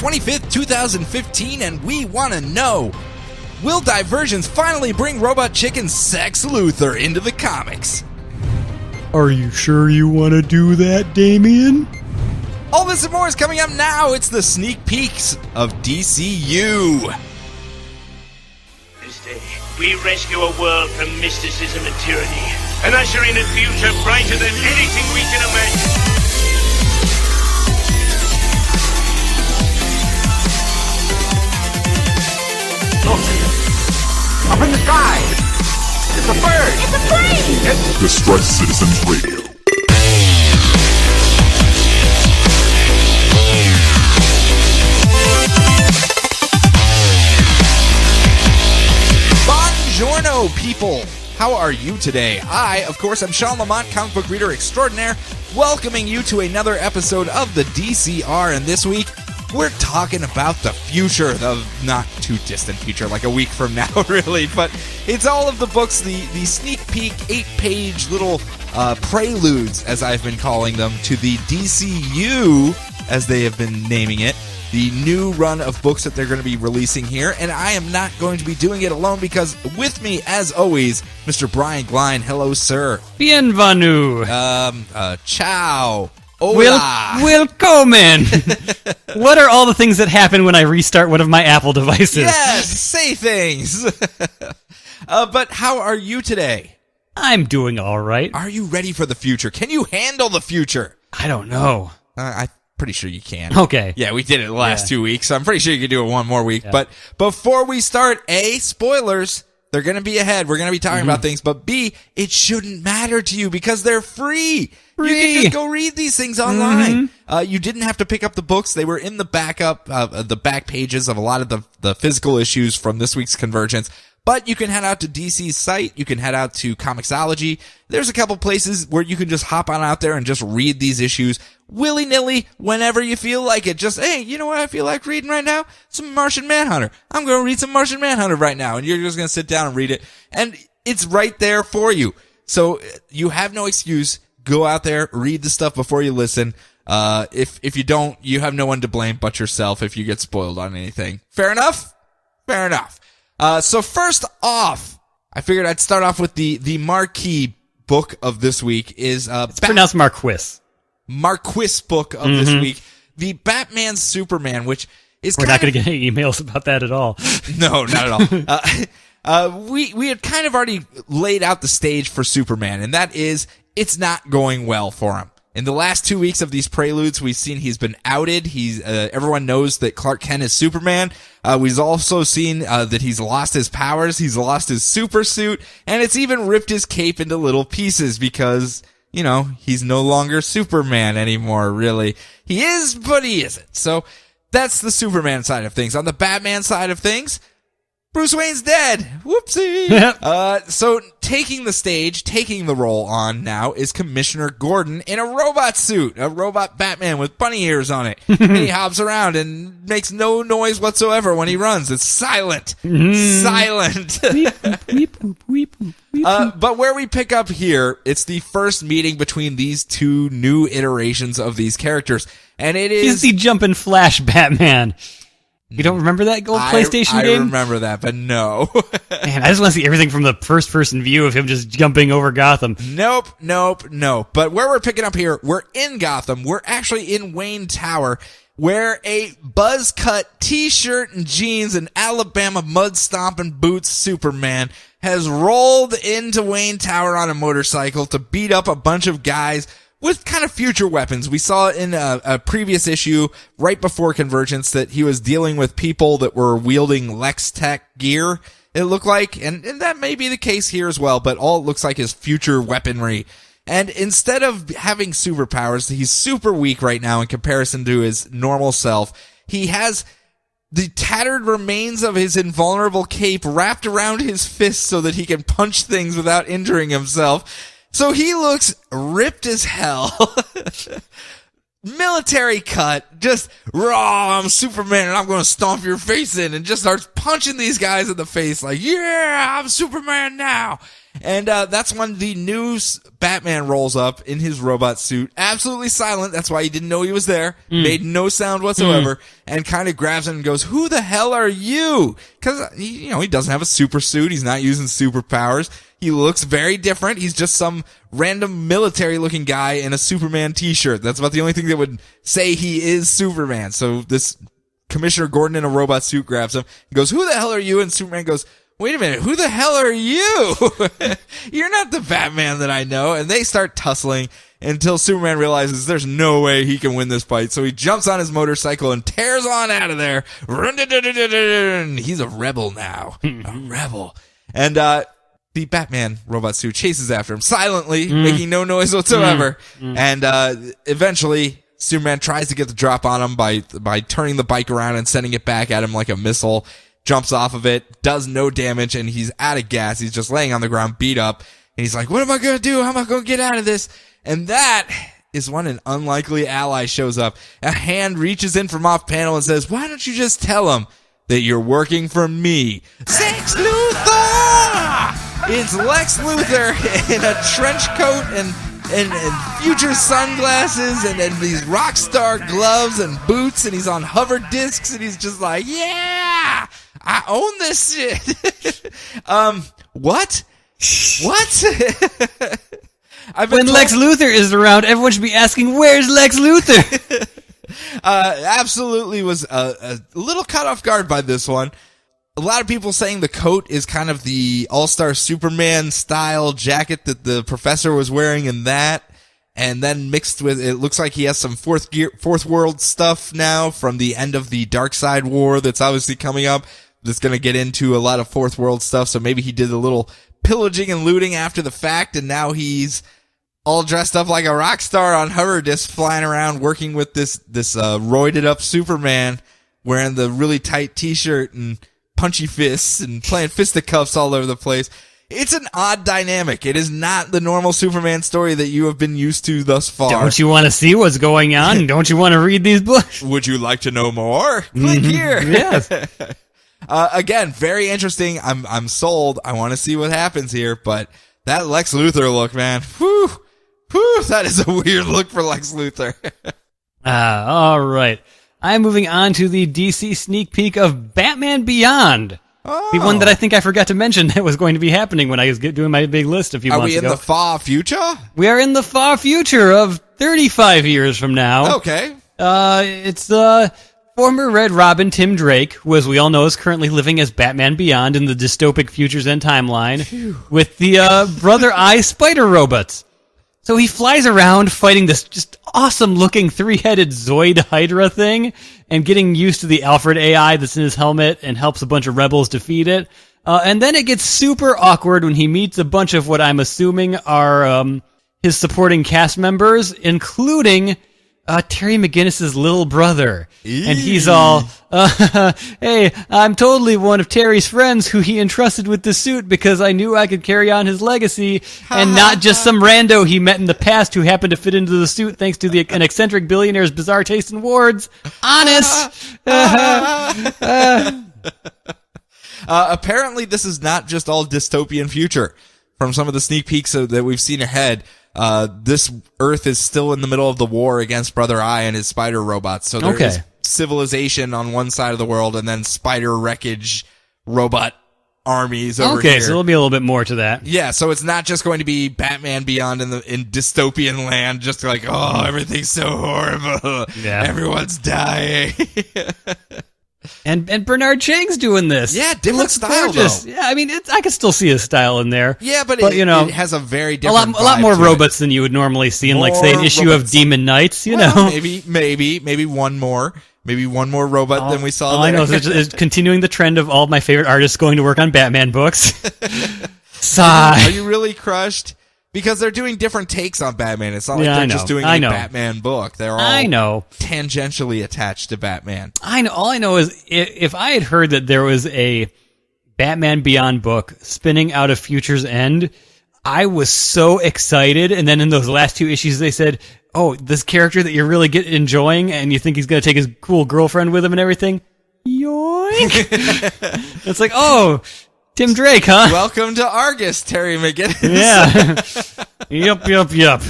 25th, 2015, and we want to know, will Divergence finally bring Robot Chicken Lex Luthor into the comics? Are you sure you want to do that, Damian? All this and more is coming up now. It's the sneak peeks of DCU. This day, we rescue a world from mysticism and tyranny, and usher in a future brighter than anything we can imagine. Look, up in the sky, it's a bird. It's a plane. Distress Citizens Radio. Buongiorno, people. How are you today? I, of course, am Sean Lamont, comic book reader extraordinaire, welcoming you to another episode of the DCR, and this week, we're talking about the future, the not too distant future, like a week from now, really, but it's all of the books, the sneak peek, 8-page little preludes, as I've been calling them, to the DCU, as they have been naming it, the new run of books that they're going to be releasing here, and I am not going to be doing it alone because with me, as always, Mr. Brian Glein. Hello, sir. Bienvenue. Ciao. Hola. Willkommen. What are all the things that happen when I restart one of my Apple devices? Yes, say things. But how are you today? I'm doing all right. Are you ready for the future? Can you handle the future? I don't know. I'm pretty sure you can. Okay. Yeah, we did it the last 2 weeks, so I'm pretty sure you can do it one more week. Yeah. But before we start, A, spoilers. They're going to be ahead. We're going to be talking about things. But B, it shouldn't matter to you because they're free. You can just go read these things online. You didn't have to pick up the books. They were in the the back pages of a lot of the physical issues from this week's Convergence. But you can head out to DC's site. You can head out to Comixology. There's a couple places where you can just hop on out there and just read these issues willy-nilly whenever you feel like it. Just, hey, you know what I feel like reading right now? Some Martian Manhunter. I'm going to read some Martian Manhunter right now. And you're just going to sit down and read it. And it's right there for you. So you have no excuse. Go out there, read the stuff before you listen. If you don't, you have no one to blame but yourself if you get spoiled on anything. Fair enough? Fair enough. So first off, I figured I'd start off with the marquee book of this week is it's pronounced Marquis. Marquis book of this week, the Batman Superman, which is we're not going to get any emails about that at all. No, not at all. We had kind of already laid out the stage for Superman, and that is it's not going well for him. In the last 2 weeks of these preludes, we've seen he's been outed. Everyone knows that Clark Kent is Superman. We've also seen that he's lost his powers. He's lost his super suit, and it's even ripped his cape into little pieces because, you know, he's no longer Superman anymore, really. He is, but he isn't. So that's the Superman side of things. On the Batman side of things, Bruce Wayne's dead. Whoopsie. So taking the stage, taking the role on now is Commissioner Gordon in a robot suit, a robot Batman with bunny ears on it. And he hops around and makes no noise whatsoever when he runs. It's silent. Silent. But where we pick up here, it's the first meeting between these two new iterations of these characters. And it is... He's the jumpin' Flash Batman. You don't remember that old PlayStation game? I remember that, but no. Man, I just want to see everything from the first-person view of him just jumping over Gotham. Nope. But where we're picking up here, we're in Gotham. We're actually in Wayne Tower, where a buzz-cut t-shirt and jeans and Alabama mud-stomping boots Superman has rolled into Wayne Tower on a motorcycle to beat up a bunch of guys with kind of future weapons. We saw in a previous issue, right before Convergence, that he was dealing with people that were wielding Lex Tech gear, it looked like, and that may be the case here as well, but all it looks like is future weaponry. And instead of having superpowers, he's super weak right now in comparison to his normal self. He has the tattered remains of his invulnerable cape wrapped around his fist so that he can punch things without injuring himself. So he looks ripped as hell. military cut, just raw, I'm Superman and I'm going to stomp your face in, and just starts punching these guys in the face like, yeah, I'm Superman now. And that's when the new Batman rolls up in his robot suit, absolutely silent. That's why he didn't know he was there. Made no sound whatsoever, and kind of grabs him and goes, "Who the hell are you?" Because he doesn't have a super suit. He's not using superpowers. He looks very different. He's just some random military-looking guy in a Superman T-shirt. That's about the only thing that would say he is Superman. So this Commissioner Gordon in a robot suit grabs him and goes, "Who the hell are you?" And Superman goes, "Wait a minute, who the hell are you? You're not the Batman that I know." And they start tussling until Superman realizes there's no way he can win this fight. So he jumps on his motorcycle and tears on out of there. He's a rebel now. A rebel. And the Batman robot suit chases after him silently, making no noise whatsoever. And eventually Superman tries to get the drop on him by turning the bike around and sending it back at him like a missile. Jumps off of it, does no damage, and he's out of gas. He's just laying on the ground, beat up. And he's like, what am I going to do? How am I going to get out of this? And that is when an unlikely ally shows up. A hand reaches in from off panel and says, why don't you just tell him that you're working for me? Lex Luthor! It's Lex Luthor in a trench coat and future sunglasses and these rock star gloves and boots, and he's on hover discs, and he's just like, yeah, I own this shit. What? When Lex Luthor is around, everyone should be asking, where's Lex Luthor? Absolutely was a little caught off guard by this one. A lot of people saying the coat is kind of the All-Star Superman style jacket that the professor was wearing in that. And then mixed with, it looks like he has some fourth world stuff now from the end of the Darkseid War that's obviously coming up. That's going to get into a lot of fourth world stuff. So maybe he did a little pillaging and looting after the fact, and now he's all dressed up like a rock star on hover discs, flying around working with this roided up Superman, wearing the really tight t-shirt and punchy fists and playing fisticuffs all over the place. It's an odd dynamic. It is not the normal Superman story that you have been used to thus far. Don't you want to see what's going on? Don't you want to read these books? Would you like to know more? Click here. Yes. Again, very interesting. I'm sold. I want to see what happens here, but that Lex Luthor look, man. Whew, that is a weird look for Lex Luthor. All right. I'm moving on to the DC sneak peek of Batman Beyond. Oh. The one that I think I forgot to mention that was going to be happening when I was doing my big list a few months ago. Are we in the far future? We are in the far future of 35 years from now. Okay. It's former Red Robin Tim Drake, who, as we all know, is currently living as Batman Beyond in the dystopic Futures End timeline with the Brother Eye spider robots. So he flies around fighting this just awesome-looking three-headed Zoid Hydra thing and getting used to the Alfred AI that's in his helmet and helps a bunch of rebels defeat it. And then it gets super awkward when he meets a bunch of what I'm assuming are his supporting cast members, including Terry McGinnis's little brother. And he's all, hey, I'm totally one of Terry's friends who he entrusted with the suit because I knew I could carry on his legacy and not just some rando he met in the past who happened to fit into the suit thanks to an eccentric billionaire's bizarre taste in wards. Honest. Apparently this is not just all dystopian future. From some of the sneak peeks that we've seen ahead, this Earth is still in the middle of the war against Brother Eye and his spider robots. So there is civilization on one side of the world and then spider wreckage robot armies over here. Okay, so there'll be a little bit more to that. Yeah, so it's not just going to be Batman Beyond in dystopian land, just like, oh, everything's so horrible. Yeah. Everyone's dying. And Bernard Chang's doing this. Yeah, different style gorgeous. though. Yeah, I mean, I can still see his style in there. Yeah, but you know, it has a very different a lot more robots than you would normally see in, like, say, an issue of Demon Knights. You know, maybe one more robot than we saw. All I know is continuing the trend of all of my favorite artists going to work on Batman books. Sigh. Are you really crushed? Because they're doing different takes on Batman. It's not like they're just doing a Batman book. They're all tangentially attached to Batman. I know. All I know is if I had heard that there was a Batman Beyond book spinning out of Future's End, I was so excited. And then in those last two issues, they said, this character that you're really enjoying, and you think he's going to take his cool girlfriend with him and everything. Yoink! It's like, oh, Tim Drake, huh? Welcome to Argus, Terry McGinnis. Yeah. Yep.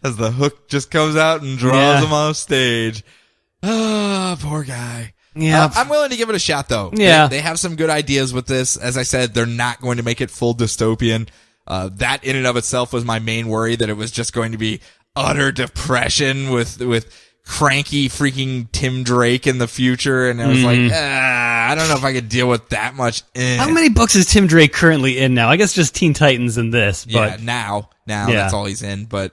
As the hook just comes out and draws him off stage. Ah, poor guy. Yeah. I'm willing to give it a shot, though. Yeah. They have some good ideas with this. As I said, they're not going to make it full dystopian. That in and of itself was my main worry, that it was just going to be utter depression with cranky freaking Tim Drake in the future. And I was like, I don't know if I could deal with that much. How many books is Tim Drake currently in now? I guess just Teen Titans and this. But yeah, now that's all he's in. But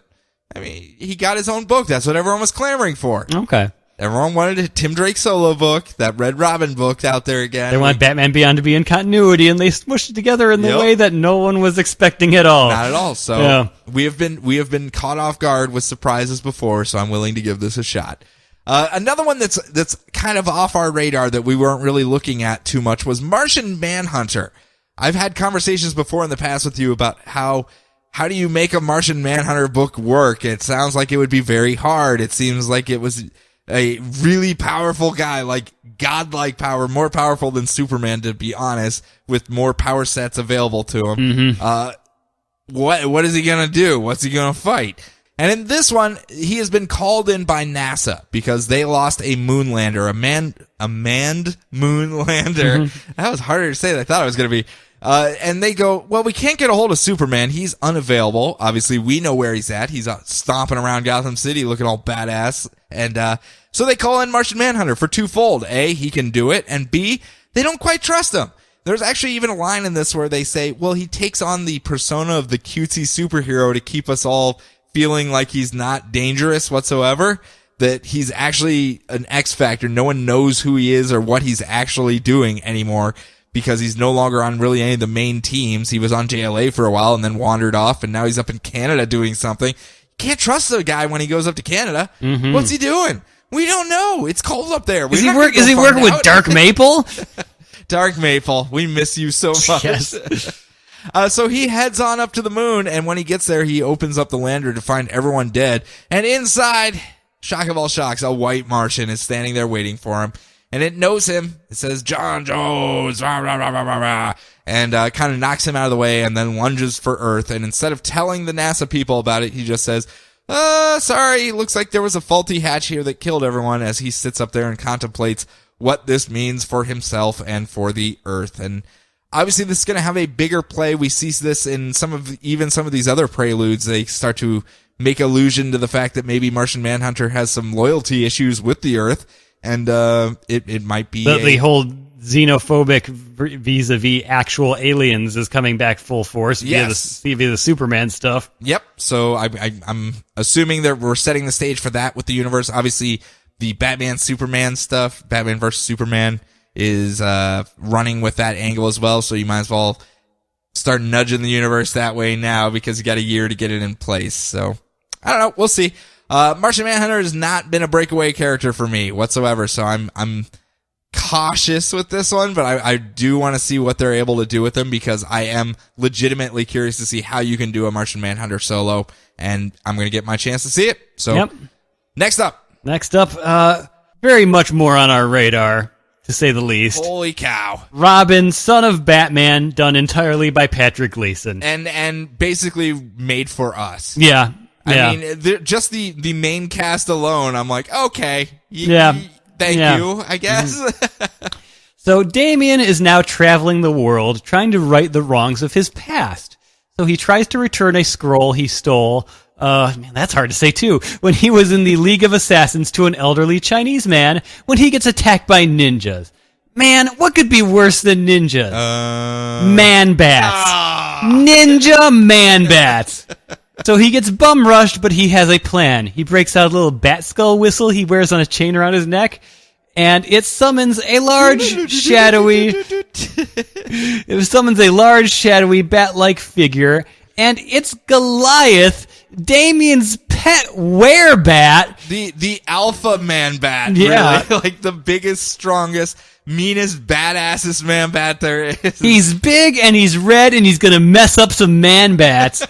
I mean, he got his own book. That's what everyone was clamoring for. Okay. Everyone wanted a Tim Drake solo book, that Red Robin book out there again. They want Batman Beyond to be in continuity, and they smushed it together in the way that no one was expecting at all. Not at all. So we have been caught off guard with surprises before, so I'm willing to give this a shot. Another one that's kind of off our radar that we weren't really looking at too much was Martian Manhunter. I've had conversations before in the past with you about how do you make a Martian Manhunter book work? It sounds like it would be very hard. It seems like it was a really powerful guy, like godlike power, more powerful than Superman, to be honest, with more power sets available to him. What is he gonna do? What's he gonna fight? And in this one, he has been called in by NASA because they lost a moonlander, a manned moonlander. That was harder to say than I thought it was gonna be. And they go, well, we can't get a hold of Superman. He's unavailable. Obviously, we know where he's at. He's stomping around Gotham City looking all badass. And so they call in Martian Manhunter for twofold. A, he can do it. And B, they don't quite trust him. There's actually even a line in this where they say, well, he takes on the persona of the cutesy superhero to keep us all feeling like he's not dangerous whatsoever. That he's actually an X factor. No one knows who he is or what he's actually doing anymore, because he's no longer on really any of the main teams. He was on JLA for a while and then wandered off, and now he's up in Canada doing something. Can't trust the guy when he goes up to Canada. What's he doing? We don't know. It's cold up there. Is he working with Dark Maple? Dark Maple, we miss you so much. Yes. So he heads on up to the moon, and when he gets there, he opens up the lander to find everyone dead. And inside, shock of all shocks, a white Martian is standing there waiting for him. And it knows him. It says, John Jones, rah, rah, rah, rah, rah, rah, and kind of knocks him out of the way and then lunges for Earth. And instead of telling the NASA people about it, he just says, sorry, looks like there was a faulty hatch here that killed everyone, as he sits up there and contemplates what this means for himself and for the Earth. And obviously this is going to have a bigger play. We see this in some of these other preludes. They start to make allusion to the fact that maybe Martian Manhunter has some loyalty issues with the Earth. And it might be the whole xenophobic vis-a-vis actual aliens is coming back full force via the Superman stuff. Yep. So I'm assuming that we're setting the stage for that with the universe. Obviously, the Batman Superman stuff, Batman vs Superman, is running with that angle as well. So you might as well start nudging the universe that way now, because you got a year to get it in place. So I don't know. We'll see. Martian Manhunter has not been a breakaway character for me whatsoever, so I'm cautious with this one, but I do want to see what they're able to do with him, because I am legitimately curious to see how you can do a Martian Manhunter solo, and I'm going to get my chance to see it. So, Next up, very much more on our radar, to say the least. Holy cow. Robin, son of Batman, done entirely by Patrick Gleason. And basically made for us. Yeah. I mean, just the main cast alone, I'm like, okay. Thank you, I guess. So Damian is now traveling the world, trying to right the wrongs of his past. So he tries to return a scroll he stole. Man, that's hard to say too. When he was in the League of Assassins to an elderly Chinese man, when he gets attacked by ninjas. Man, what could be worse than ninjas? Man-bats. Ninja man-bats. So he gets bum rushed, but he has a plan. He breaks out a little bat skull whistle he wears on a chain around his neck, and it summons a large, shadowy bat-like figure, and it's Goliath, Damian's pet werebat. The alpha man bat. Yeah. Really. Like the biggest, strongest, meanest, badassest man bat there is. He's big and he's red and he's gonna mess up some man bats.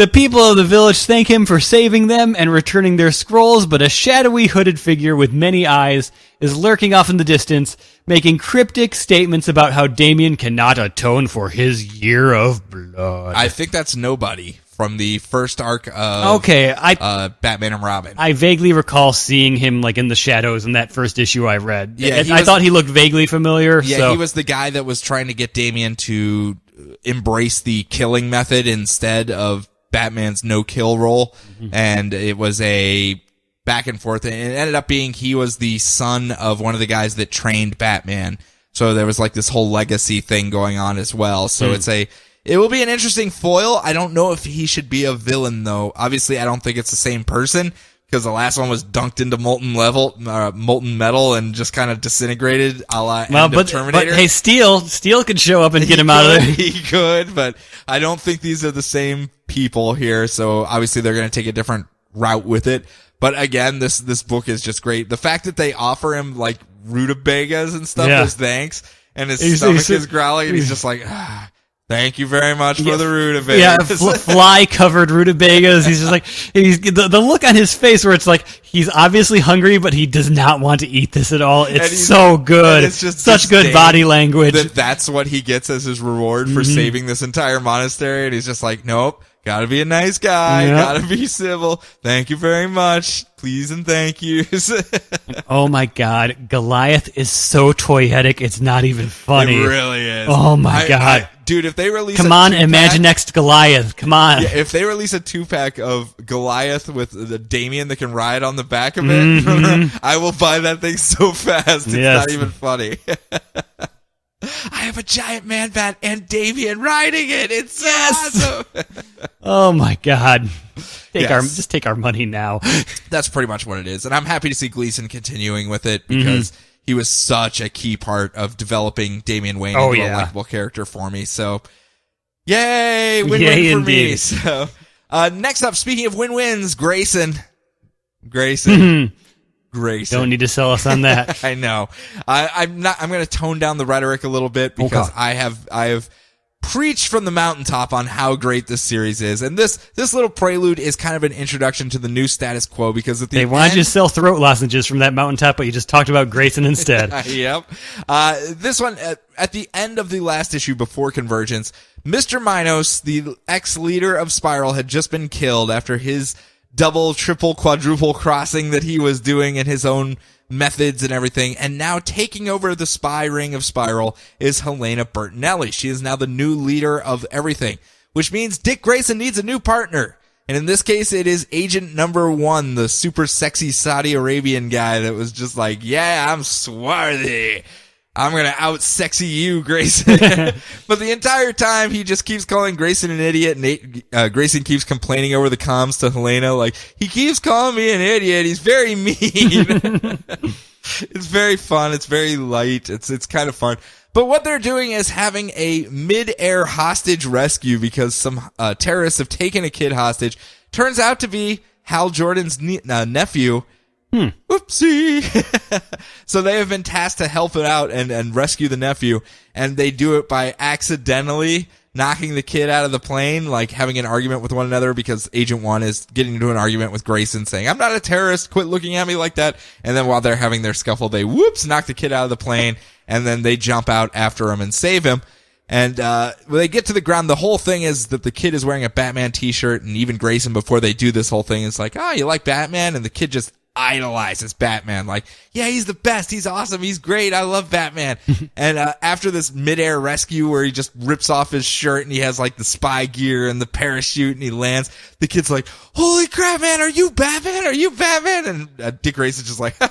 The people of the village thank him for saving them and returning their scrolls, but a shadowy hooded figure with many eyes is lurking off in the distance, making cryptic statements about how Damian cannot atone for his year of blood. I think that's Nobody from the first arc of Batman and Robin. I vaguely recall seeing him like in the shadows in that first issue I read. Yeah, I thought he looked vaguely familiar. Yeah, so. He was the guy that was trying to get Damian to embrace the killing method instead of Batman's no-kill role, and it was a back and forth, and it ended up being he was the son of one of the guys that trained Batman, so there was like this whole legacy thing going on as well, so it will be an interesting foil. I don't know if he should be a villain, though. Obviously, I don't think it's the same person, because the last one was dunked into molten metal and just kind of disintegrated a la End of Terminator. But hey, Steel could show up and get him out of there. He could, but I don't think these are the same people here, so obviously they're going to take a different route with it. But again, this book is just great. The fact that they offer him like rutabagas and stuff as thanks, and his stomach is growling, and he's just like, thank you very much for the rutabagas. Yeah, fly-covered rutabagas. He's just like, the look on his face where it's like, he's obviously hungry, but he does not want to eat this at all. It's so good. It's just such good body language. That's what he gets as his reward for saving this entire monastery, and he's just like, nope, gotta be a nice guy, gotta be civil. Thank you very much. Please and thank yous. Oh my God, Goliath is so toyetic, it's not even funny. It really is. Oh my God. Dude, if they release Come on, Imaginext Goliath. Come on. Yeah, if they release a 2-pack of Goliath with the Damian that can ride on the back of it, I will buy that thing so fast. It's not even funny. I have a giant man bat and Damian riding it. It's so awesome. Oh my God. Just take our money now. That's pretty much what it is. And I'm happy to see Gleason continuing with it because he was such a key part of developing Damian Wayne into a likable character for me. So, yay! Win-win for me. So, next up, speaking of win-wins, Grayson. Grayson. Don't need to sell us on that. I know. I'm going to tone down the rhetoric a little bit because I have preached from the mountaintop on how great this series is. And this little prelude is kind of an introduction to the new status quo because at the end... They wanted you to sell throat lozenges from that mountaintop, but you just talked about Grayson instead. Yep. This one, at the end of the last issue before Convergence, Mr. Minos, the ex-leader of Spiral, had just been killed after his double, triple, quadruple crossing that he was doing in his own methods and everything, and now taking over the spy ring of Spiral is Helena Bertinelli. She is now the new leader of everything, which means Dick Grayson needs a new partner. And in this case, it is Agent Number 1, the super sexy Saudi Arabian guy that was just like, yeah, I'm swarthy. I'm going to out-sexy you, Grayson. But the entire time, he just keeps calling Grayson an idiot, and Grayson keeps complaining over the comms to Helena, like, he keeps calling me an idiot. He's very mean. It's very fun. It's very light. It's kind of fun. But what they're doing is having a mid-air hostage rescue because some terrorists have taken a kid hostage. Turns out to be Hal Jordan's nephew. Whoopsie. So they have been tasked to help it out and rescue the nephew, and they do it by accidentally knocking the kid out of the plane, like having an argument with one another because Agent 1 is getting into an argument with Grayson saying, I'm not a terrorist, quit looking at me like that. And then while they're having their scuffle, they knock the kid out of the plane, and then they jump out after him and save him. And when they get to the ground, the whole thing is that the kid is wearing a Batman t-shirt, and even Grayson, before they do this whole thing, is like, oh, you like Batman? And the kid just idolizes Batman, like, yeah, he's the best, he's awesome, he's great, I love Batman. And after this midair rescue where he just rips off his shirt and he has like the spy gear and the parachute and he lands, the kid's like, holy crap, man, are you Batman? Are you Batman? And Dick Grayson's just like, no,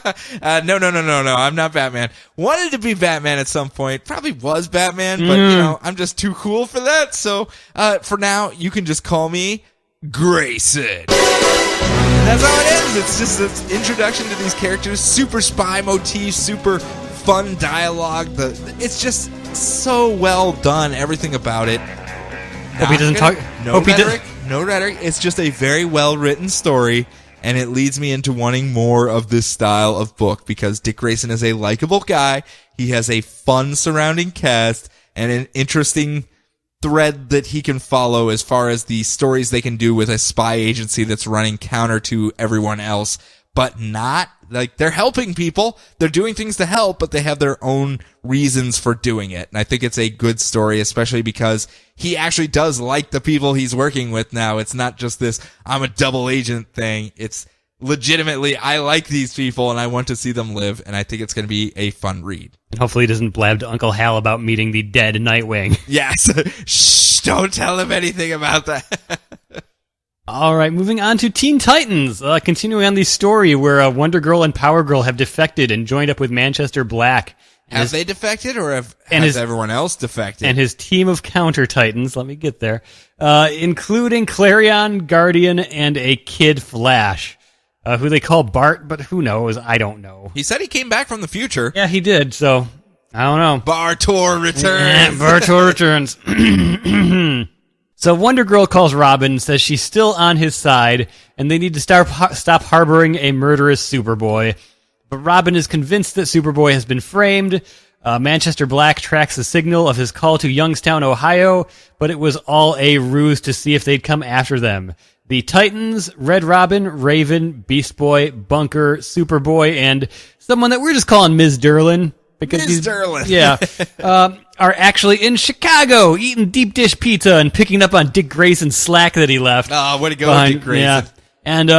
I'm not Batman. Wanted to be Batman at some point, probably was Batman, but you know, I'm just too cool for that, so for now, you can just call me Grayson. And that's how it ends. It's just an introduction to these characters, super spy motif, super fun dialogue. It's just so well done, everything about it. Hope he doesn't talk. No rhetoric. It's just a very well written story, and it leads me into wanting more of this style of book because Dick Grayson is a likable guy. He has a fun surrounding cast and an interesting thread that he can follow as far as the stories they can do with a spy agency that's running counter to everyone else, but not like they're helping people. They're doing things to help, but they have their own reasons for doing it. And I think it's a good story, especially because he actually does like the people he's working with now. It's not just this, I'm a double agent thing. It's legitimately, I like these people and I want to see them live. And I think it's going to be a fun read. And hopefully he doesn't blab to Uncle Hal about meeting the dead Nightwing. Yes. Shh, don't tell him anything about that. All right, moving on to Teen Titans. Continuing on the story where Wonder Girl and Power Girl have defected and joined up with Manchester Black. Have they defected, or has everyone else defected? And his team of counter Titans, let me get there, including Clarion, Guardian, and a Kid Flash, who they call Bart, but who knows? I don't know. He said he came back from the future. Yeah, he did, so I don't know. Bartor returns. Bartor returns. So Wonder Girl calls Robin, says she's still on his side, and they need to stop harboring a murderous Superboy. But Robin is convinced that Superboy has been framed. Manchester Black tracks the signal of his call to Youngstown, Ohio, but it was all a ruse to see if they'd come after them. The Titans, Red Robin, Raven, Beast Boy, Bunker, Superboy, and someone that we're just calling Ms. Derlin. Ms. Derlin. Yeah. Are actually in Chicago eating deep dish pizza and picking up on Dick Grayson's slack that he left. Oh, way to go, Dick Grayson. Yeah. And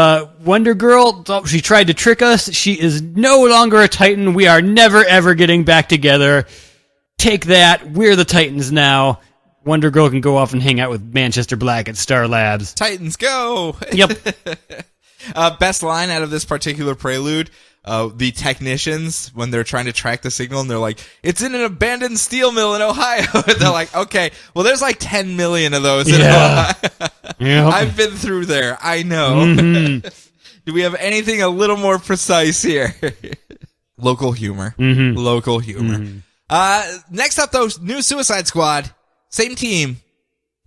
Wonder Girl, she tried to trick us. She is no longer a Titan. We are never, ever getting back together. Take that. We're the Titans now. Wonder Girl can go off and hang out with Manchester Black at Star Labs. Titans go! Yep. Best line out of this particular prelude, the technicians, when they're trying to track the signal, and they're like, it's in an abandoned steel mill in Ohio. They're like, okay, well, there's like 10 million of those in Ohio. Yep. I've been through there. I know. Mm-hmm. Do we have anything a little more precise here? Local humor. Mm-hmm. Local humor. Mm-hmm. Next up, though, new Suicide Squad. Same team.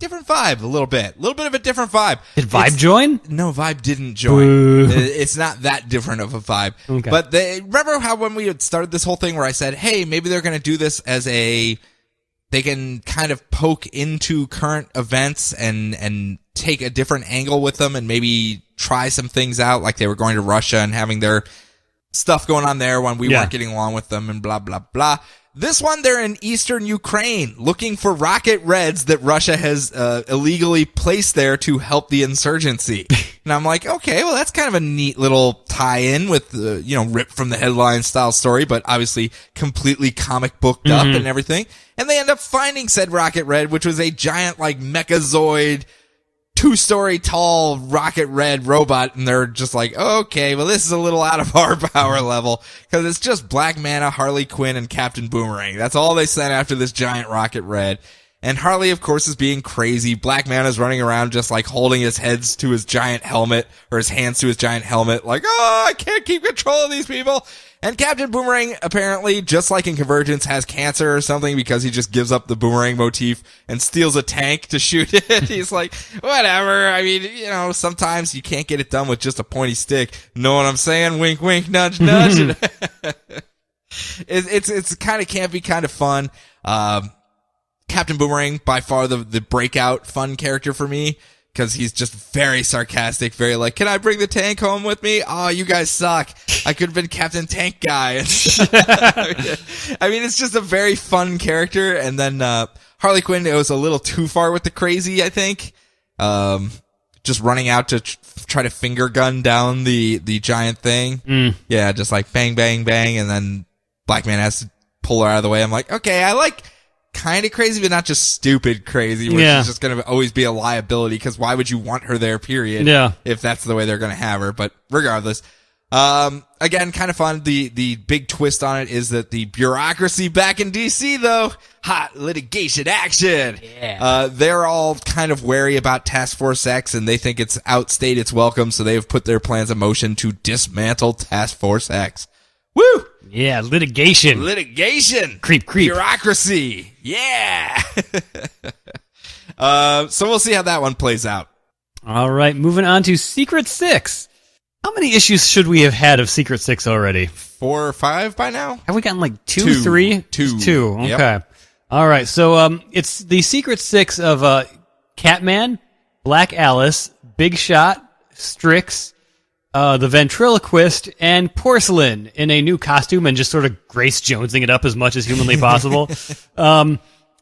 Different vibe a little bit. A little bit of a different vibe. Did Vibe join? No, Vibe didn't join. It's not that different of a vibe. Okay. But remember how when we had started this whole thing where I said, hey, maybe they're going to do this as they can kind of poke into current events and take a different angle with them and maybe try some things out, like they were going to Russia and having their stuff going on there when we weren't getting along with them and blah, blah, blah. This one, they're in eastern Ukraine looking for rocket reds that Russia has illegally placed there to help the insurgency. And I'm like, okay, well, that's kind of a neat little tie-in with, ripped from the headline style story, but obviously completely comic booked up and everything. And they end up finding said rocket red, which was a giant, like, mechazoid, 2-story tall rocket red robot, and they're just like, okay, well, this is a little out of our power level, because it's just Black Manta, Harley Quinn, and Captain Boomerang. That's all they sent after this giant rocket red. And Harley, of course, is being crazy. Black Manta's running around just like holding his heads to his giant helmet, or his hands to his giant helmet, like, oh, I can't keep control of these people. And Captain Boomerang, apparently, just like in Convergence, has cancer or something because he just gives up the boomerang motif and steals a tank to shoot it. He's like, whatever. I mean, sometimes you can't get it done with just a pointy stick. Know what I'm saying? Wink, wink, nudge, nudge. It's kind of campy, kind of fun. Captain Boomerang, by far the breakout fun character for me, because he's just very sarcastic, very like, can I bring the tank home with me? Oh, you guys suck. I could have been Captain Tank Guy. I mean, it's just a very fun character. And then Harley Quinn, it was a little too far with the crazy, I think. Just running out to try to finger gun down the giant thing. Yeah, just like bang, bang, bang. And then Black Man has to pull her out of the way. I'm like, okay, I like kind of crazy, but not just stupid crazy, which is just going to always be a liability, because why would you want her there, period, if that's the way they're going to have her. But regardless, again, kind of fun. The big twist on it is that the bureaucracy back in DC, though, hot litigation action. They're all kind of wary about Task Force X, and they think it's outstayed its welcome, so they've put their plans in motion to dismantle Task Force X. Woo! Yeah, litigation. Creep. Bureaucracy. Yeah. So we'll see how that one plays out. All right, moving on to Secret Six. How many issues should we have had of Secret Six already? 4 or 5 by now? Have we gotten like 2, 3? 2. Okay. All right, so it's the Secret Six of Catman, Black Alice, Big Shot, Strix, the Ventriloquist, and Porcelain in a new costume and just sort of Grace Jonesing it up as much as humanly possible.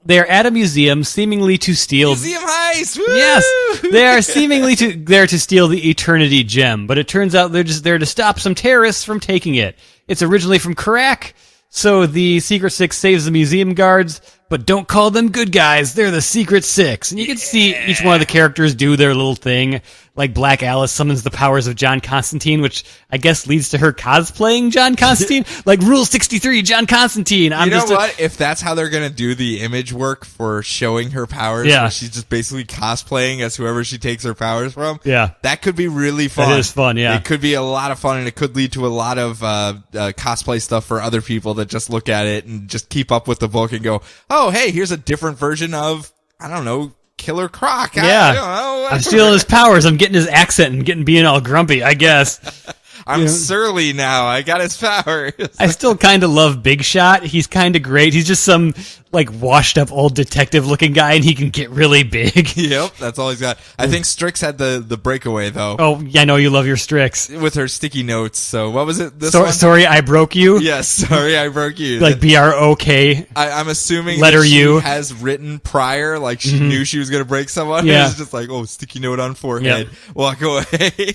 They're at a museum, seemingly to steal... Museum heist! Woo! Yes! They are seemingly there to steal the Eternity Gem, but it turns out they're just there to stop some terrorists from taking it. It's originally from Karak, so the Secret Six saves the museum guards, but don't call them good guys. They're the Secret Six. And you can see each one of the characters do their little thing. Like Black Alice summons the powers of John Constantine, which I guess leads to her cosplaying John Constantine. Like Rule 63, John Constantine. You know what? If that's how they're going to do the image work for showing her powers, where she's just basically cosplaying as whoever she takes her powers from, that could be really fun. It is fun, yeah. It could be a lot of fun, and it could lead to a lot of cosplay stuff for other people that just look at it and just keep up with the book and go, oh, hey, here's a different version of, I don't know, Killer Croc. Yeah. I don't know. I'm stealing his powers. I'm getting his accent and being all grumpy, I guess. I'm surly now. I got his powers. I still kind of love Big Shot. He's kind of great. He's just some like washed up old detective looking guy, and he can get really big. Yep, that's all he's got. I think Strix had the breakaway though. Oh, yeah, I know you love your Strix with her sticky notes. So what was it? This one? Sorry, I broke you. Yes, sorry, I broke you. Like BROK. I'm assuming letter that she U has written prior, like she knew she was going to break someone. Yeah. It's just like, oh, sticky note on forehead. Yep. Walk away.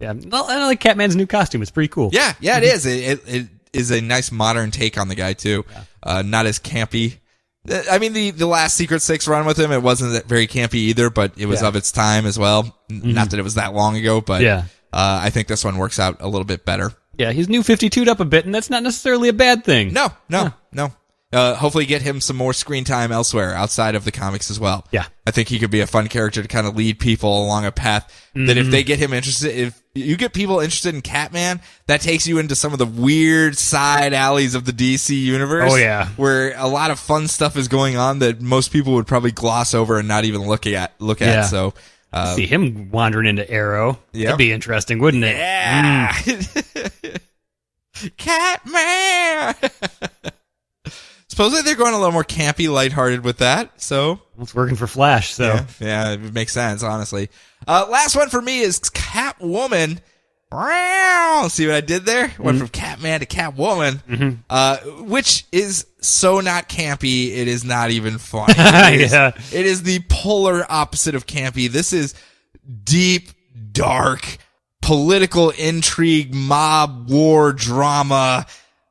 Yeah, well, I like Catman's new costume. It's pretty cool. Yeah, it is. It is a nice modern take on the guy too. Yeah. Not as campy. I mean, the last Secret Six run with him, it wasn't very campy either, but it was of its time as well. Not that it was that long ago, but I think this one works out a little bit better. Yeah, he's new 52'd up a bit, and that's not necessarily a bad thing. No. Hopefully get him some more screen time elsewhere outside of the comics as well. Yeah. I think he could be a fun character to kind of lead people along a path that if they get him interested, if you get people interested in Catman, that takes you into some of the weird side alleys of the DC universe. Oh, yeah. Where a lot of fun stuff is going on that most people would probably gloss over and not even look at. Yeah. So, see him wandering into Arrow. Yep. That'd be interesting, wouldn't it? Yeah. Catman! Supposedly they're going a little more campy, lighthearted with that, so... It's working for Flash, so... Yeah, it makes sense, honestly. Last one for me is Catwoman. See what I did there? Went from Catman to Catwoman, which is so not campy, it is not even funny. It is the polar opposite of campy. This is deep, dark, political intrigue, mob, war, drama...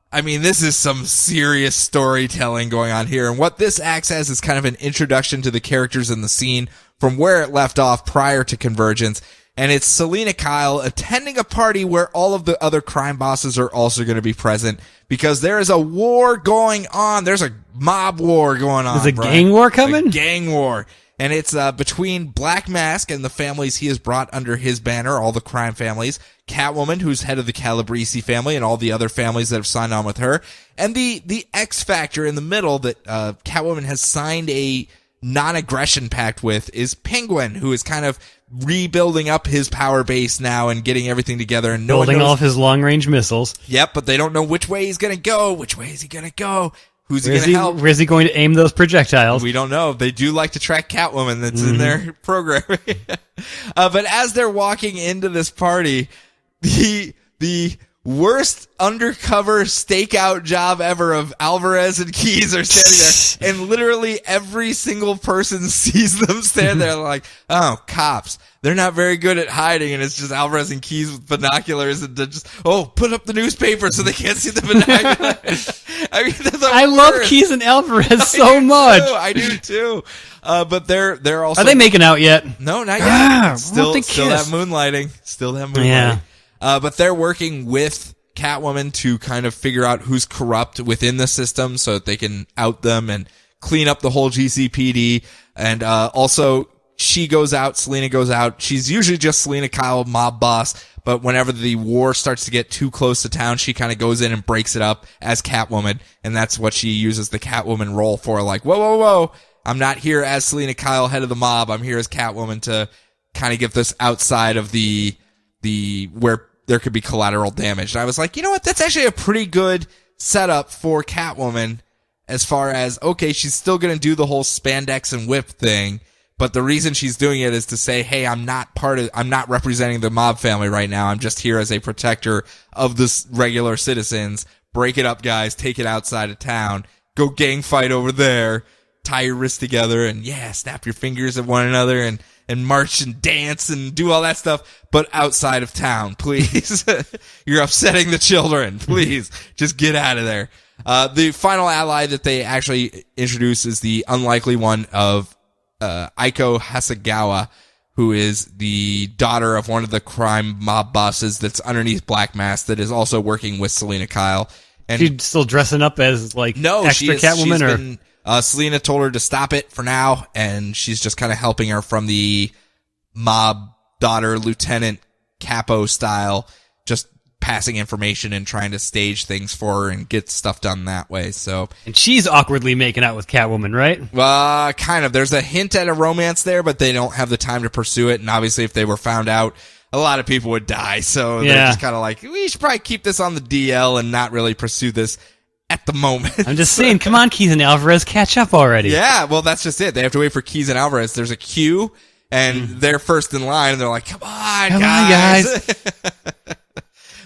I mean, this is some serious storytelling going on here. And what this acts as is kind of an introduction to the characters in the scene from where it left off prior to Convergence. And it's Selina Kyle attending a party where all of the other crime bosses are also going to be present because there is a war going on. There's a mob war going on. There's a gang war coming? A gang war. And it's between Black Mask and the families he has brought under his banner, all the crime families, Catwoman, who's head of the Calabrese family, and all the other families that have signed on with her, and the X Factor in the middle that Catwoman has signed a non-aggression pact with is Penguin, who is kind of rebuilding up his power base now and getting everything together. And building all of his long-range missiles. Yep, but they don't know which way he's going to go. Which way is he going to go? Who's he going to help? Where's he going to aim those projectiles? We don't know. They do like to track Catwoman that's in their programming. But as they're walking into this party, the worst undercover stakeout job ever of Alvarez and Keyes are standing there, and literally every single person sees them stand there like, oh, cops. They're not very good at hiding, and it's just Alvarez and Keyes with binoculars and just, put up the newspaper so they can't see the binoculars. I mean, I love Keyes and Alvarez so much. I do too. But they're also. Are they making out yet? No, not yet. Still that moonlighting. Yeah. But they're working with Catwoman to kind of figure out who's corrupt within the system so that they can out them and clean up the whole GCPD. And also, she goes out, Selina goes out. She's usually just Selina Kyle, mob boss. But whenever the war starts to get too close to town, she kind of goes in and breaks it up as Catwoman. And that's what she uses the Catwoman role for. Like, whoa. I'm not here as Selina Kyle, head of the mob. I'm here as Catwoman to kind of get this outside of the where there could be collateral damage. And I was like, you know what? That's actually a pretty good setup for Catwoman. as far as, okay, she's still going to do the whole spandex and whip thing, but the reason she's doing it is to say, hey, I'm not representing the mob family right now. I'm just here as a protector of the regular citizens. Break it up, guys. Take it outside of town. Go gang fight over there. Tie your wrists together and snap your fingers at one another and march and dance and do all that stuff, but outside of town, please. You're upsetting the children. Please, just get out of there. The final ally that they actually introduce is the unlikely one of Aiko Hasegawa, who is the daughter of one of the crime mob bosses that's underneath Black Mask that is also working with Selena Kyle. And she's still dressing up as extra Catwoman, Selena told her to stop it for now, and she's just kind of helping her from the mob daughter lieutenant capo style, just passing information and trying to stage things for her and get stuff done that way. So, and she's awkwardly making out with Catwoman, right? Kind of. There's a hint at a romance there, but they don't have the time to pursue it. And obviously, if they were found out, a lot of people would die. So they're just kind of like, we should probably keep this on the DL and not really pursue this at the moment. I'm just saying, come on, Keith and Alvarez, catch up already. Yeah, well, that's just it. They have to wait for Keys and Alvarez. There's a queue, and they're first in line, and they're like, come on, guys.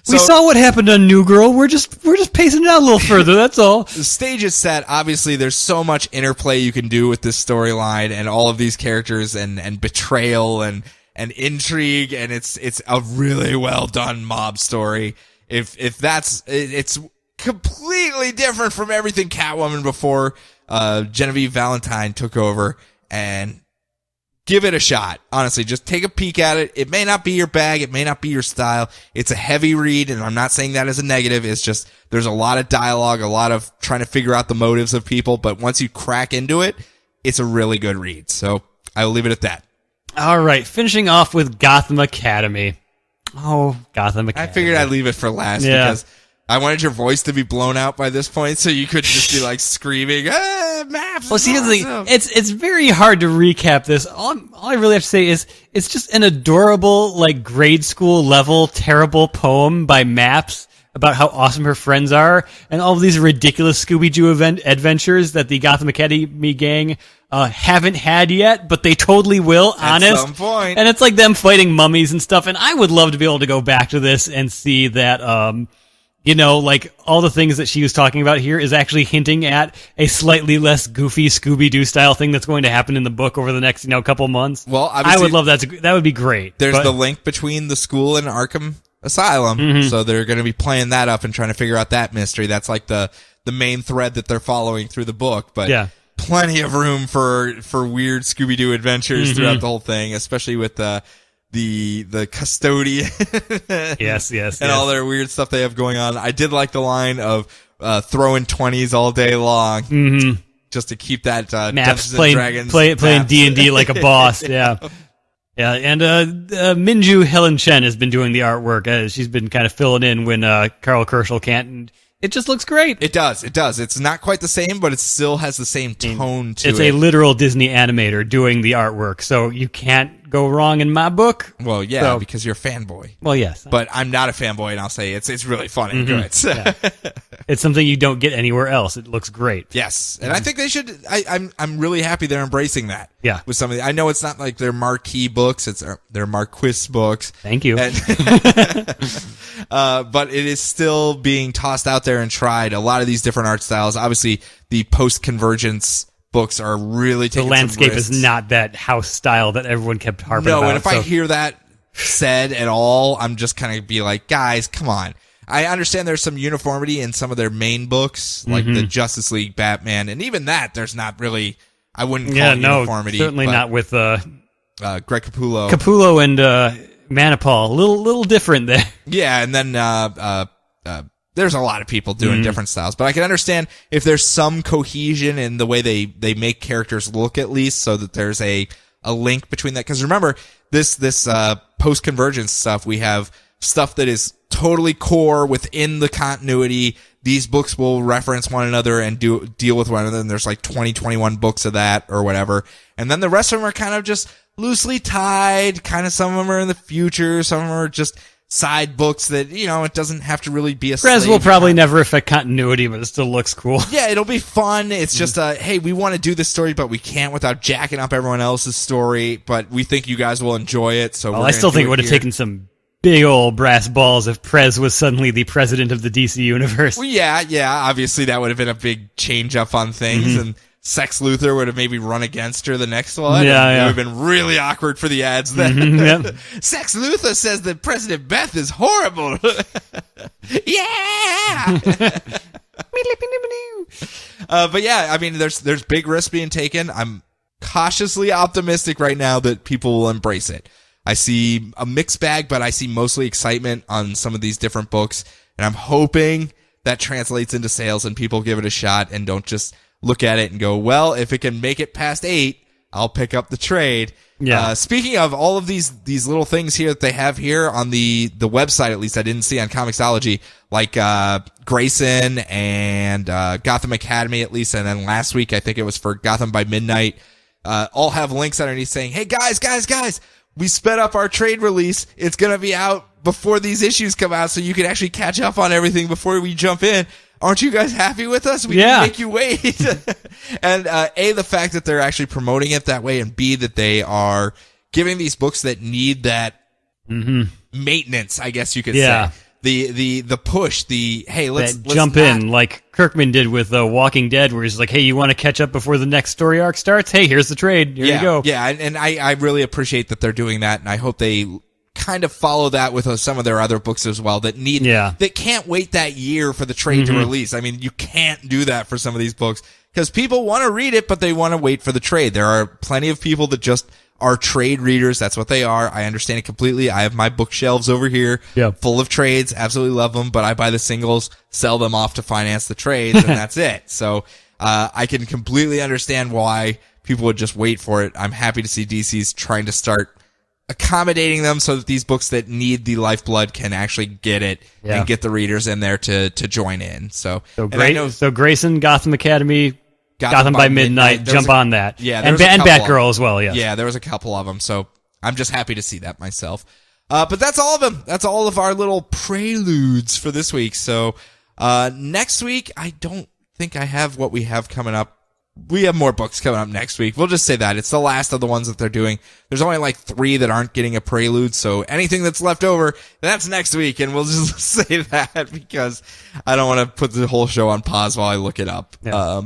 We saw what happened on New Girl. We're just pacing it out a little further, that's all. The stage is set. Obviously, there's so much interplay you can do with this storyline and all of these characters and betrayal and intrigue, and it's a really well done mob story. It's completely different from everything Catwoman before Genevieve Valentine took over, and give it a shot. Honestly, just take a peek at it. It may not be your bag. It may not be your style. It's a heavy read, and I'm not saying that as a negative. It's just there's a lot of dialogue, a lot of trying to figure out the motives of people, but once you crack into it, it's a really good read. So I will leave it at that. All right, finishing off with Gotham Academy. Oh, Gotham Academy. I figured I'd leave it for last because I wanted your voice to be blown out by this point, so you could just be like screaming, maps. Well, see, awesome. It's very hard to recap this. All I really have to say is it's just an adorable, grade school level, terrible poem by Maps about how awesome her friends are, and all of these ridiculous Scooby-Doo adventures that the Gotham Academy gang haven't had yet, but they totally will, honest. At some point. And it's like them fighting mummies and stuff, and I would love to be able to go back to this and see that, all the things that she was talking about here is actually hinting at a slightly less goofy Scooby-Doo style thing that's going to happen in the book over the next, couple months. Well, I would love that. That would be great. There's the link between the school and Arkham Asylum, so they're going to be playing that up and trying to figure out that mystery. That's like the main thread that they're following through the book, but plenty of room for weird Scooby-Doo adventures throughout the whole thing, especially with the custodian. yes. And all their weird stuff they have going on. I did like the line of throwing 20s all day long, just to keep that Maps Dungeons and Dragons playing D&D like a boss. Yeah. Yeah, and Minju Helen Chen has been doing the artwork. She's been kind of filling in when Carl Kerschel can't, and it just looks great. It does. It's not quite the same, but it still has the same tone to it. It's a literal Disney animator doing the artwork, so you can't go wrong in my book. Well, yeah, because you're a fanboy. Well, yes. But I'm not a fanboy, and I'll say it's really funny and good. Yeah. It's something you don't get anywhere else. It looks great. Yes, and I think they should. I'm really happy they're embracing that. Yeah. With some of I know it's not like their marquee books; it's their Marquis books. Thank you. And but it is still being tossed out there and tried. A lot of these different art styles. Obviously, the post-Convergence books are really taking the landscape some risks. is not that house style that everyone kept harping about. No, and if I hear that said at all, I'm just kind of be like, guys, come on. I understand there's some uniformity in some of their main books, like the Justice League, Batman, and even that there's not really. I wouldn't call it uniformity. Certainly not with Greg Capullo. Capullo and Manipal, a little different there. Yeah, and then there's a lot of people doing different styles, but I can understand if there's some cohesion in the way they make characters look, at least, so that there's a link between that. Because remember, this post-Convergence stuff, we have stuff that is totally core within the continuity. These books will reference one another and deal with one another, and there's like 21 books of that or whatever. And then the rest of them are kind of just loosely tied. Kind of some of them are in the future, some of them are just side books that, it doesn't have to really be a Prez slave will probably time. never affect continuity, but it still looks cool. Yeah, it'll be fun. It's just hey, we want to do this story, but we can't without jacking up everyone else's story, but we think you guys will enjoy it, so Well, I still think it would have taken some big old brass balls if Prez was suddenly the president of the DC universe. Well, yeah, obviously that would have been a big change up on things, and Lex Luthor would have maybe run against her the next one. Yeah, It yeah. would have been really awkward for the ads then. Yep. Lex Luthor says that President Beth is horrible. Yeah! But yeah, I mean, there's big risks being taken. I'm cautiously optimistic right now that people will embrace it. I see a mixed bag, but I see mostly excitement on some of these different books, and I'm hoping that translates into sales and people give it a shot and don't just look at it and go, well, if it can make it past 8, I'll pick up the trade. Yeah. Speaking of all of these little things here that they have here on the website, at least I didn't see on Comixology, like Grayson and Gotham Academy at least, and then last week I think it was for Gotham by Midnight, all have links underneath saying, hey guys, we sped up our trade release. It's going to be out before these issues come out so you can actually catch up on everything before we jump in. Aren't you guys happy with us? We can make you wait. And A, the fact that they're actually promoting it that way, and B, that they are giving these books that need that maintenance, I guess you could say. The push, hey, let's jump in like Kirkman did with Walking Dead, where he's like, hey, you want to catch up before the next story arc starts? Hey, here's the trade. Here you go. Yeah, and I really appreciate that they're doing that, and I hope they kind of follow that with some of their other books as well that that can't wait that year for the trade to release. I mean, you can't do that for some of these books because people want to read it, but they want to wait for the trade. There are plenty of people that just are trade readers. That's what they are. I understand it completely. I have my bookshelves over here full of trades. Absolutely love them, but I buy the singles, sell them off to finance the trades, and that's it. So, I can completely understand why people would just wait for it. I'm happy to see DC's trying to start accommodating them so that these books that need the lifeblood can actually get it and get the readers in there to join in. So Grayson, Gotham Academy, Gotham by Midnight, jump on that. Yeah, and Batgirl as well. Yeah, there was a couple of them. So I'm just happy to see that myself. But that's all of them. That's all of our little preludes for this week. So next week, I don't think I have what we have coming up. We have more books coming up next week. We'll just say that. It's the last of the ones that they're doing. There's only like 3 that aren't getting a prelude, so anything that's left over, that's next week, and we'll just say that because I don't want to put the whole show on pause while I look it up. Yeah.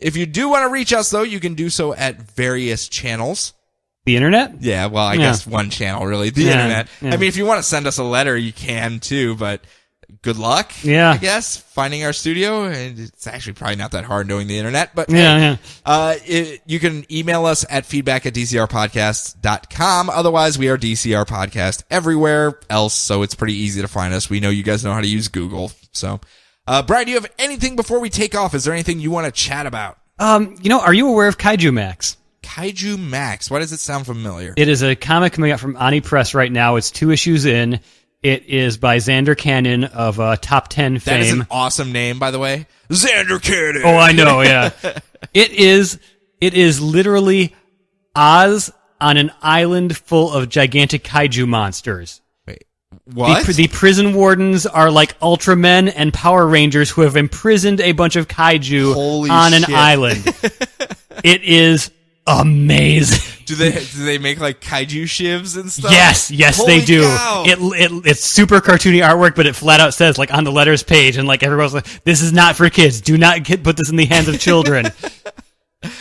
If you do want to reach us, though, you can do so at various channels. The internet? Yeah, well, I guess one channel, really. The internet. Yeah. I mean, if you want to send us a letter, you can, too, but good luck, I guess, finding our studio. And it's actually probably not that hard knowing the internet, but you can email us at feedback@dcrpodcast.com. Otherwise, we are DCR Podcast everywhere else, so it's pretty easy to find us. We know you guys know how to use Google. So, Brian, do you have anything before we take off? Is there anything you want to chat about? Are you aware of Kaiju Max? Kaiju Max. Why does it sound familiar? It is a comic coming out from Ani Press right now. It's 2 issues in. It is by Xander Cannon of Top 10 fame. That is an awesome name, by the way. Xander Cannon. Oh, I know, yeah. It is literally Oz on an island full of gigantic kaiju monsters. Wait, what? The prison wardens are like Ultramen and Power Rangers who have imprisoned a bunch of kaiju on an island. It is amazing. Do they make like kaiju shivs and stuff? Yes, Holy they do. Cow. It's super cartoony artwork, but it flat out says like on the letters page, and like everyone's like, "This is not for kids. Do not put this in the hands of children."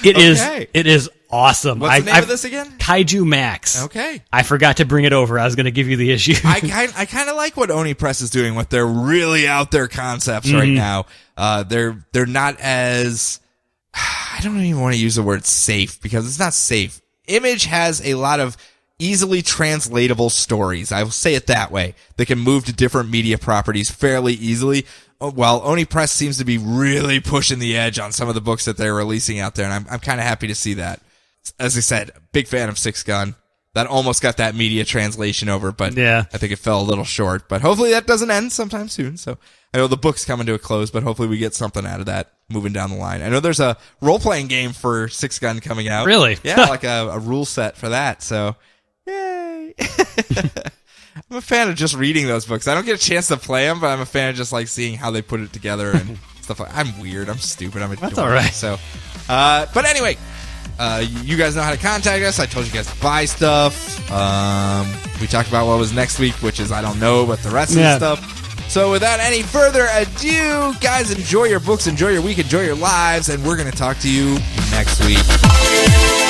It is awesome. What's the name of this again? Kaiju Max. Okay. I forgot to bring it over. I was going to give you the issue. I kind of like what Oni Press is doing with their really out there concepts right now. They're not as, I don't even want to use the word safe because it's not safe. Image has a lot of easily translatable stories. I will say it that way. They can move to different media properties fairly easily. While Oni Press seems to be really pushing the edge on some of the books that they're releasing out there, and I'm kind of happy to see that. As I said, big fan of Six Gun. That almost got that media translation over, but I think it fell a little short. But hopefully that doesn't end sometime soon. So I know the book's coming to a close, but hopefully we get something out of that moving down the line. I know there's a role-playing game for Six Gun coming out. Really? Yeah, like a rule set for that. So, yay. I'm a fan of just reading those books. I don't get a chance to play them, but I'm a fan of just like seeing how they put it together and stuff like. I'm weird. I'm stupid. I'm a That's dork. all right. So, but anyway, you guys know how to contact us. I told you guys to buy stuff. We talked about what was next week, which is I don't know, but the rest of the stuff. So without any further ado, guys, enjoy your books, enjoy your week, enjoy your lives, and we're going to talk to you next week.